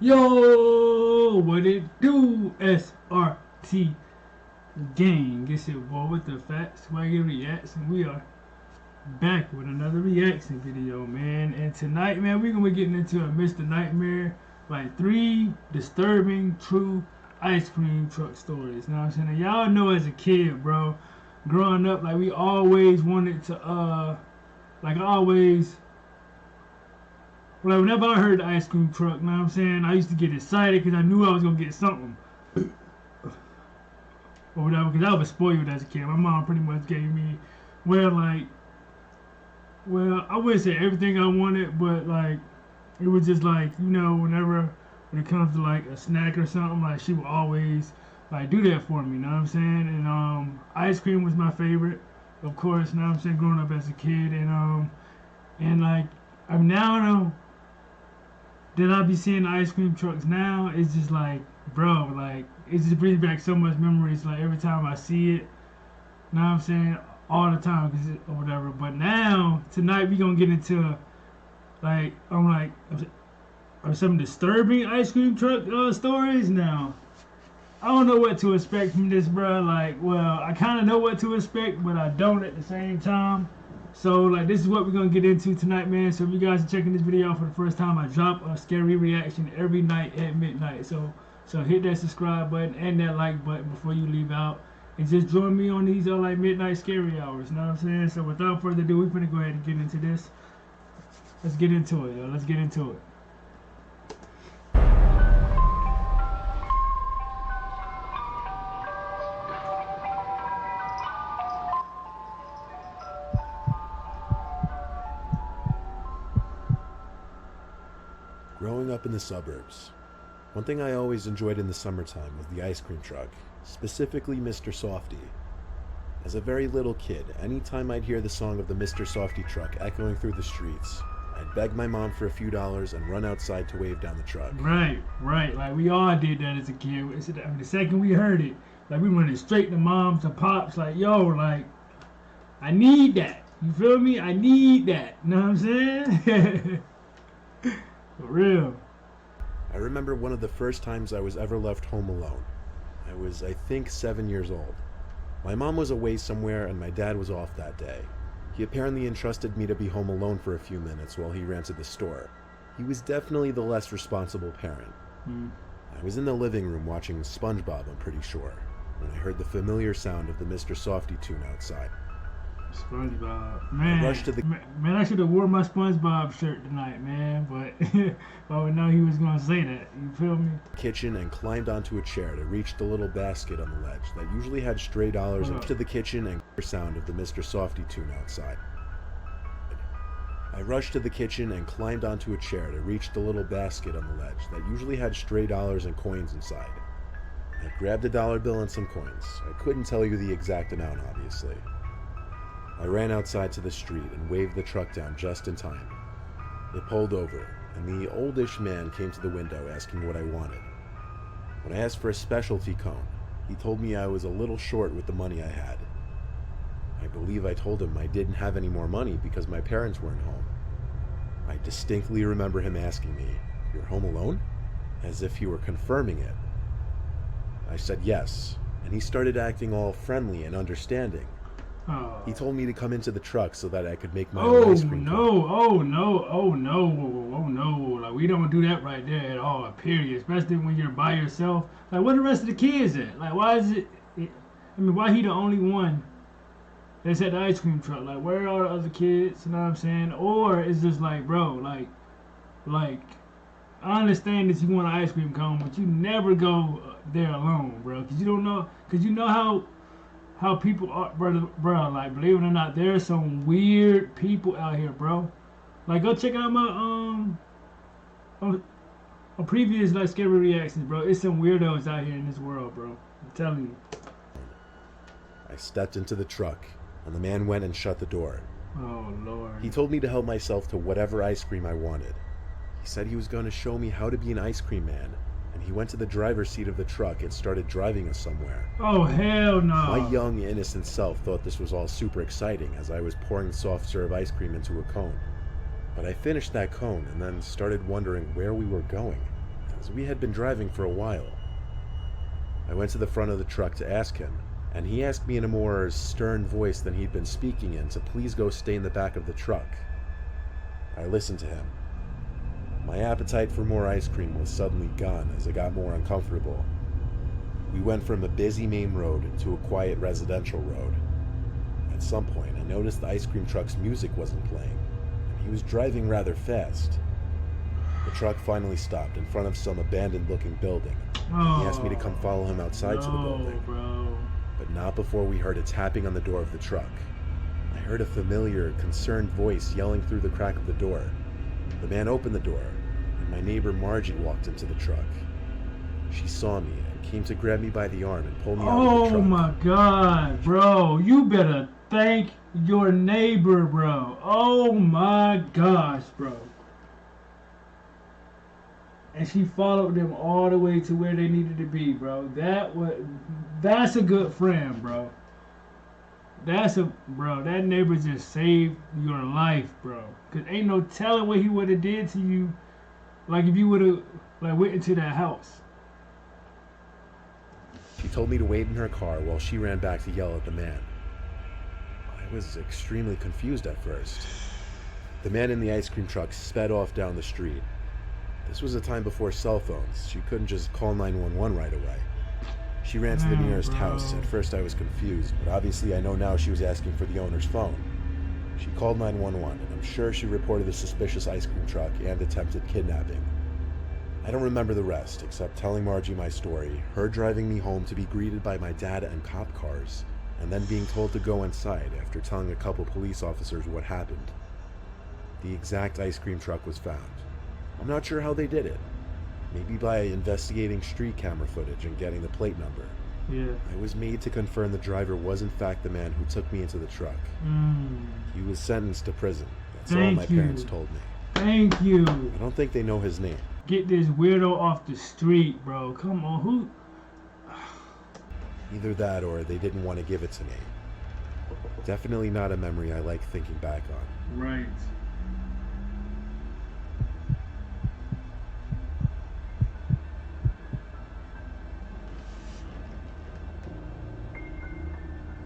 Yo, what it do, SRT gang? It's your boy with the fat SwaggyReacts, and we are back with another reaction video, man. And tonight, man, we're gonna be getting into a Mr. Nightmare, like 3 disturbing true ice cream truck stories. You know what I'm saying? And y'all know as a kid, bro, growing up, like we always wanted to, like I always. Like, whenever I heard the ice cream truck, you know what I'm saying, I used to get excited because I knew I was going to get something. Or whatever, because I was spoiled as a kid. My mom pretty much gave me, I wouldn't say everything I wanted, but, like, it was just, like, you know, when it comes to, like, a snack or something, like, she would always, like, do that for me, you know what I'm saying? And, ice cream was my favorite, of course, you know what I'm saying, growing up as a kid. And like, I'm now, that I be seeing the ice cream trucks now, it's just like, bro, like, it just brings back so much memories, like, every time I see it, you know what I'm saying, all the time, or whatever. But now, tonight, we gonna get into, like, some disturbing ice cream truck stories. Now, I don't know what to expect from this, bro. Like, well, I kind of know what to expect, but I don't at the same time. So, like, this is what we're going to get into tonight, man. So, if you guys are checking this video out for the first time, I drop a scary reaction every night at midnight. So hit that subscribe button and that like button before you leave out. And just join me on these, like, midnight scary hours. You know what I'm saying? So, without further ado, we're going to go ahead and get into this. Let's get into it, yo. Let's get into it. Growing up in the suburbs, one thing I always enjoyed in the summertime was the ice cream truck, specifically Mr. Softy. As a very little kid, anytime I'd hear the song of the Mr. Softy truck echoing through the streets, I'd beg my mom for a few dollars and run outside to wave down the truck. Right. Like, we all did that as a kid. The second we heard it, like, we running straight to moms, to pops, like, yo, like, I need that. You feel me? I need that. You know what I'm saying? For real. I remember one of the first times I was ever left home alone. I was, I think, 7 years old. My mom was away somewhere and my dad was off that day. He apparently entrusted me to be home alone for a few minutes while he ran to the store. He was definitely the less responsible parent. I was in the living room watching SpongeBob, I'm pretty sure, when I heard the familiar sound of the Mr. Softy tune outside. SpongeBob, man. I rushed to the man, I should have wore my SpongeBob shirt tonight, man. But I would know he was gonna say that. You feel me? kitchen and climbed onto a chair to reach the little basket on the ledge that usually had stray dollars into the kitchen and the sound of the Mr. Softy tune outside. I rushed to the kitchen and climbed onto a chair to reach the little basket on the ledge that usually had stray dollars and coins inside. I grabbed a dollar bill and some coins. I couldn't tell you the exact amount, obviously. I ran outside to the street and waved the truck down just in time. It pulled over, and the oldish man came to the window asking what I wanted. When I asked for a specialty cone, he told me I was a little short with the money I had. I believe I told him I didn't have any more money because my parents weren't home. I distinctly remember him asking me, "You're home alone?" as if he were confirming it. I said yes, and he started acting all friendly and understanding. Oh. He told me to come into the truck so that I could make my own ice cream. Oh no. Like, we don't do that right there at all, period. Especially when you're by yourself. Like, where the rest of the kids at? Like, why is why he the only one that's at the ice cream truck? Like, where are all the other kids? You know what I'm saying? Or it's just like, bro, like, I understand that you want an ice cream cone, but you never go there alone, bro. Cause you know how people are, bro, like, believe it or not, there are some weird people out here, bro. Like, go check out my, on previous, like, scary reactions, bro. It's some weirdos out here in this world, bro. I'm telling you. I stepped into the truck, and the man went and shut the door. Oh, Lord. He told me to help myself to whatever ice cream I wanted. He said he was going to show me how to be an ice cream man, and he went to the driver's seat of the truck and started driving us somewhere. Oh, hell no. My young, innocent self thought this was all super exciting as I was pouring soft serve ice cream into a cone. But I finished that cone and then started wondering where we were going. as we had been driving for a while. I went to the front of the truck to ask him, and he asked me in a more stern voice than he'd been speaking in to please go stay in the back of the truck. I listened to him. My appetite for more ice cream was suddenly gone as I got more uncomfortable. We went from a busy main road to a quiet residential road. At some point, I noticed the ice cream truck's music wasn't playing, and he was driving rather fast. The truck finally stopped in front of some abandoned-looking building. He asked me to come follow him outside to the building, but not before we heard a tapping on the door of the truck. I heard a familiar, concerned voice yelling through the crack of the door. The man opened the door, and my neighbor Margie walked into the truck. She saw me and came to grab me by the arm and pull me out of the truck. Oh my God, bro. You better thank your neighbor, bro. Oh my gosh, bro. And she followed them all the way to where they needed to be, bro. That's a good friend, bro. That neighbor just saved your life, bro. Cause ain't no telling what he would have did to you, like if you would have went into that house. She told me to wait in her car while she ran back to yell at the man. I was extremely confused at first. The man in the ice cream truck sped off down the street. This was a time before cell phones. She couldn't just call 911 right away. She ran to the nearest house. At first I was confused, but obviously I know now she was asking for the owner's phone. She called 911, and I'm sure she reported the suspicious ice cream truck and attempted kidnapping. I don't remember the rest, except telling Margie my story, her driving me home to be greeted by my dad and cop cars, and then being told to go inside after telling a couple police officers what happened. The exact ice cream truck was found. I'm not sure how they did it. Maybe by investigating street camera footage and getting the plate number. Yeah. I was made to confirm the driver was in fact the man who took me into the truck. He was sentenced to prison. That's all my parents told me. Thank you. I don't think they know his name. Get this weirdo off the street, bro. Come on, who? Either that or they didn't want to give it to me. Definitely not a memory I like thinking back on. Right.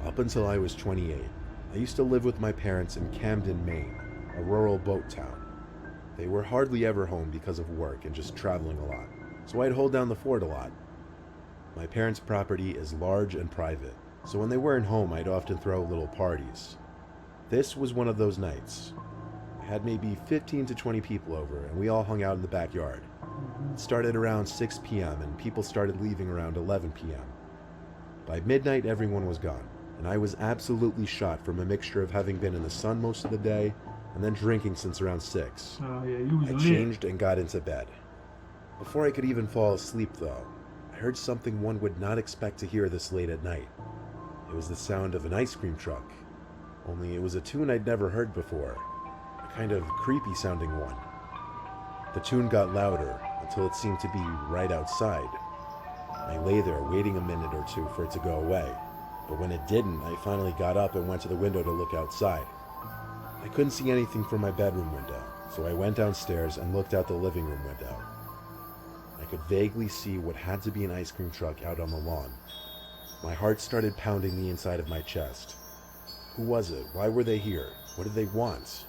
Up until I was 28, I used to live with my parents in Camden, Maine, a rural boat town. They were hardly ever home because of work and just traveling a lot, so I'd hold down the fort a lot. My parents' property is large and private, so when they weren't home, I'd often throw little parties. This was one of those nights. I had maybe 15 to 20 people over, and we all hung out in the backyard. It started around 6 p.m., and people started leaving around 11 p.m. By midnight, everyone was gone, and I was absolutely shot from a mixture of having been in the sun most of the day and then drinking since around 6. Oh yeah, you was I changed and got into bed. Before I could even fall asleep, though, I heard something one would not expect to hear this late at night. It was the sound of an ice cream truck, only it was a tune I'd never heard before, a kind of creepy sounding one. The tune got louder until it seemed to be right outside. I lay there waiting a minute or two for it to go away, but when it didn't, I finally got up and went to the window to look outside. I couldn't see anything from my bedroom window, so I went downstairs and looked out the living room window. I could vaguely see what had to be an ice cream truck out on the lawn. My heart started pounding the inside of my chest. Who was it? Why were they here? What did they want?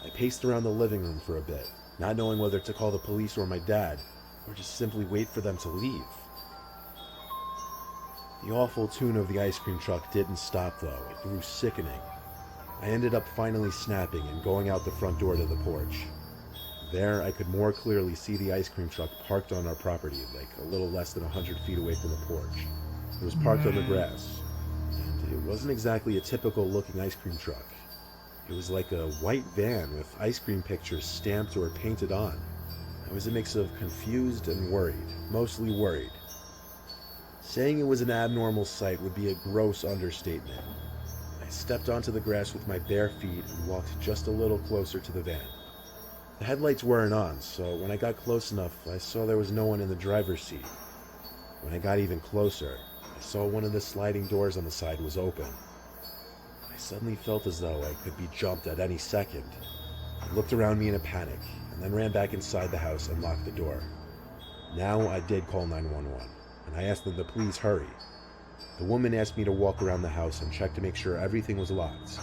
I paced around the living room for a bit, not knowing whether to call the police or my dad, or just simply wait for them to leave. The awful tune of the ice cream truck didn't stop though. It grew sickening. I ended up finally snapping and going out the front door to the porch. There, I could more clearly see the ice cream truck parked on our property, like a little less than 100 feet away from the porch. It was parked on the grass, and it wasn't exactly a typical looking ice cream truck. It was like a white van with ice cream pictures stamped or painted on. I was a mix of confused and worried, mostly worried. Saying it was an abnormal sight would be a gross understatement. I stepped onto the grass with my bare feet and walked just a little closer to the van. The headlights weren't on, so when I got close enough, I saw there was no one in the driver's seat. When I got even closer, I saw one of the sliding doors on the side was open. I suddenly felt as though I could be jumped at any second. I looked around me in a panic, and then ran back inside the house and locked the door. Now I did call 911, and I asked them to please hurry. The woman asked me to walk around the house and check to make sure everything was locked.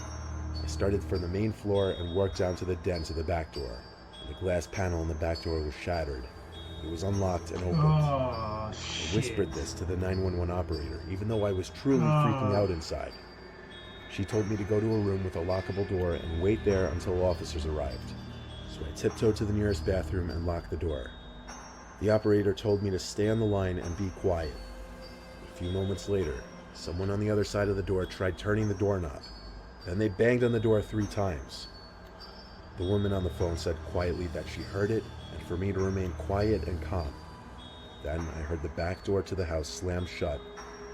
I started from the main floor and worked down to the den to the back door. The glass panel in the back door was shattered. It was unlocked and opened. Oh, I whispered this to the 911 operator, even though I was truly freaking out inside. She told me to go to a room with a lockable door and wait there until officers arrived. So I tiptoed to the nearest bathroom and locked the door. The operator told me to stay on the line and be quiet. A few moments later, someone on the other side of the door tried turning the doorknob. Then they banged on the door 3 times. The woman on the phone said quietly that she heard it and for me to remain quiet and calm. Then I heard the back door to the house slam shut,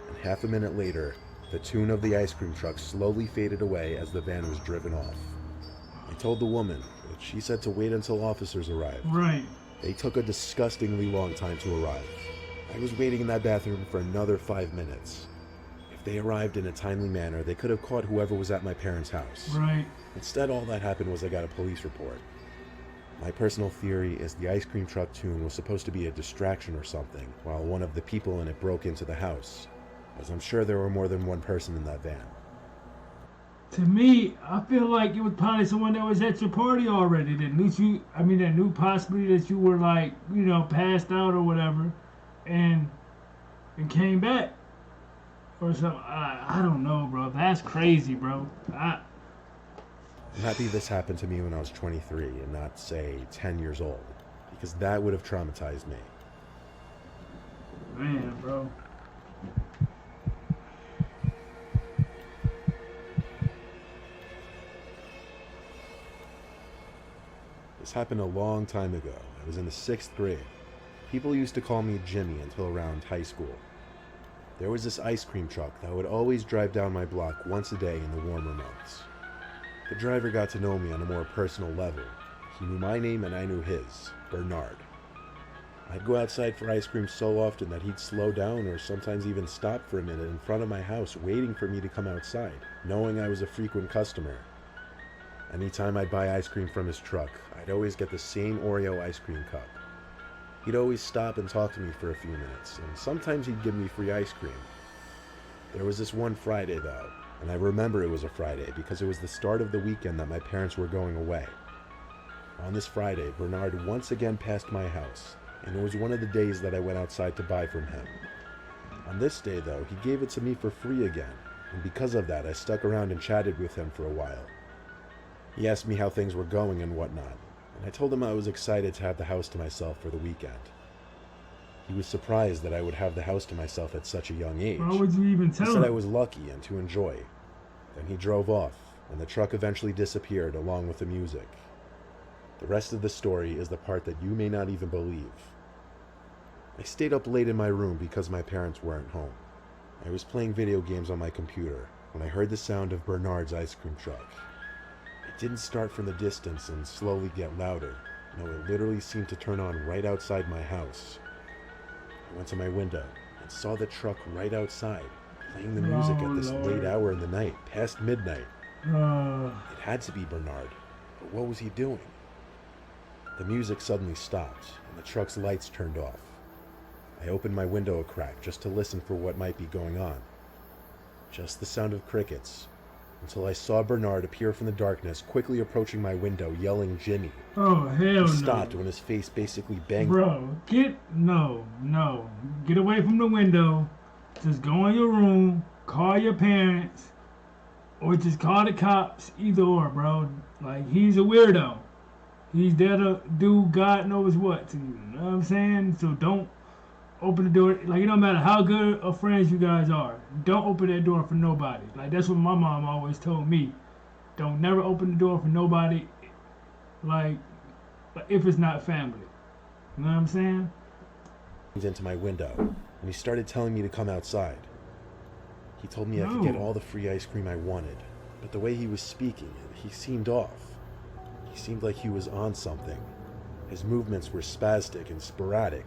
and half a minute later, the tune of the ice cream truck slowly faded away as the van was driven off. I told the woman, but she said to wait until officers arrived. Right. They took a disgustingly long time to arrive. I was waiting in that bathroom for another 5 minutes. If they arrived in a timely manner, they could have caught whoever was at my parents' house. Right. Instead, all that happened was I got a police report. My personal theory is the ice cream truck tune was supposed to be a distraction or something, while one of the people in it broke into the house, as I'm sure there were more than one person in that van. To me, I feel like it was probably someone that was at your party already that knew possibly that you were like, passed out or whatever, and came back or something. I don't know, bro. That's crazy, bro. I'm happy this happened to me when I was 23 and not, say, 10 years old, because that would have traumatized me. Man, bro. This happened a long time ago. I was in the 6th grade. People used to call me Jimmy until around high school. There was this ice cream truck that would always drive down my block once a day in the warmer months. The driver got to know me on a more personal level. He knew my name and I knew his, Bernard. I'd go outside for ice cream so often that he'd slow down or sometimes even stop for a minute in front of my house waiting for me to come outside, knowing I was a frequent customer. Anytime I'd buy ice cream from his truck, I'd always get the same Oreo ice cream cup. He'd always stop and talk to me for a few minutes, and sometimes he'd give me free ice cream. There was this one Friday though, and I remember it was a Friday because it was the start of the weekend that my parents were going away. On this Friday, Bernard once again passed my house, and it was one of the days that I went outside to buy from him. On this day though, he gave it to me for free again, and because of that I stuck around and chatted with him for a while. He asked me how things were going and whatnot, and I told him I was excited to have the house to myself for the weekend. He was surprised that I would have the house to myself at such a young age. Why would you even tell him? He said I was lucky and to enjoy. Then he drove off, and the truck eventually disappeared along with the music. The rest of the story is the part that you may not even believe. I stayed up late in my room because my parents weren't home. I was playing video games on my computer when I heard the sound of Bernard's ice cream truck. It didn't start from the distance and slowly get louder. No, it literally seemed to turn on right outside my house. I went to my window and saw the truck right outside, playing the music at this late hour in the night, past midnight. It had to be Bernard, but what was he doing? The music suddenly stopped, and the truck's lights turned off. I opened my window a crack just to listen for what might be going on. Just the sound of crickets, until I saw Bernard appear from the darkness, quickly approaching my window, yelling, "Jimmy." Oh, hell no. He stopped when his face basically banged. Bro, no. Get away from the window. Just go in your room, call your parents, or just call the cops. Either or, bro. Like, he's a weirdo. He's there to do God knows what to you. You know what I'm saying? So don't open the door. Like, it don't matter how good of friends you guys are. Don't open that door for nobody. Like, that's what my mom always told me. Don't never open the door for nobody, like if it's not family. You know what I'm saying? Into my window, and he started telling me to come outside. He told me I could get all the free ice cream I wanted, but the way he was speaking, he seemed off. He seemed like he was on something. His movements were spastic and sporadic.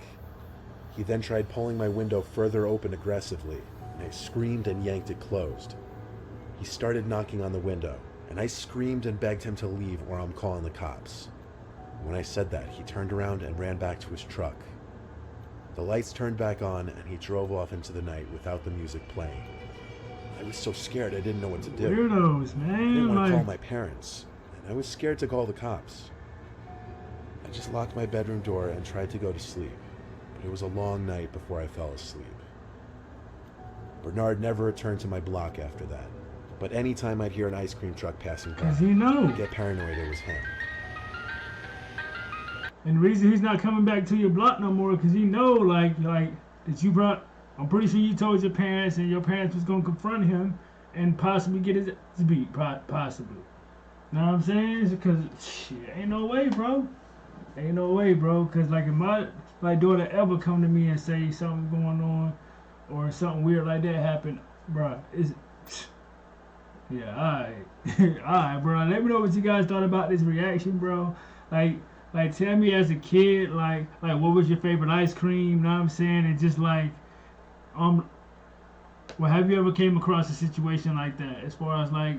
He then tried pulling my window further open aggressively, and I screamed and yanked it closed. He started knocking on the window, and I screamed and begged him to leave or I'm calling the cops. When I said that, he turned around and ran back to his truck. The lights turned back on, and he drove off into the night without the music playing. I was so scared I didn't know what to do. Weirdos, I man. didn't want to Like, call my parents, and I was scared to call the cops. I just locked my bedroom door and tried to go to sleep, but it was a long night before I fell asleep. Bernard never returned to my block after that, but anytime I'd hear an ice cream truck passing by, 'cause he know. I'd get paranoid it was him. And the reason he's not coming back to your block no more, because he know, like that you brought. I'm pretty sure you told your parents, and your parents was gonna confront him and possibly get his ass beat, possibly. Know what I'm saying? Because shit, ain't no way, bro. Ain't no way, bro. Because like if my daughter ever come to me and say something going on or something weird like that happen, bro, it's yeah, alright, alright, bro. Let me know what you guys thought about this reaction, bro. Like tell me as a kid, like what was your favorite ice cream? Know what I'm saying? And just well, have you ever came across a situation like that? As far as like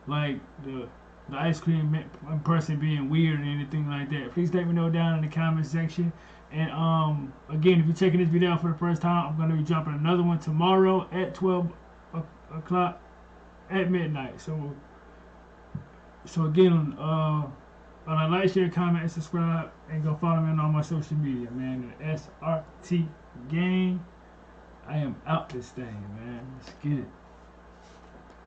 the ice cream person being weird or anything like that? Please let me know down in the comment section. And again, if you're checking this video out for the first time, I'm gonna be dropping another one tomorrow at 12 o'clock at midnight. So again, like, share, comment, and subscribe, and go follow me on all my social media, man. The SRT gang. I am out this thing, man. Let's get it.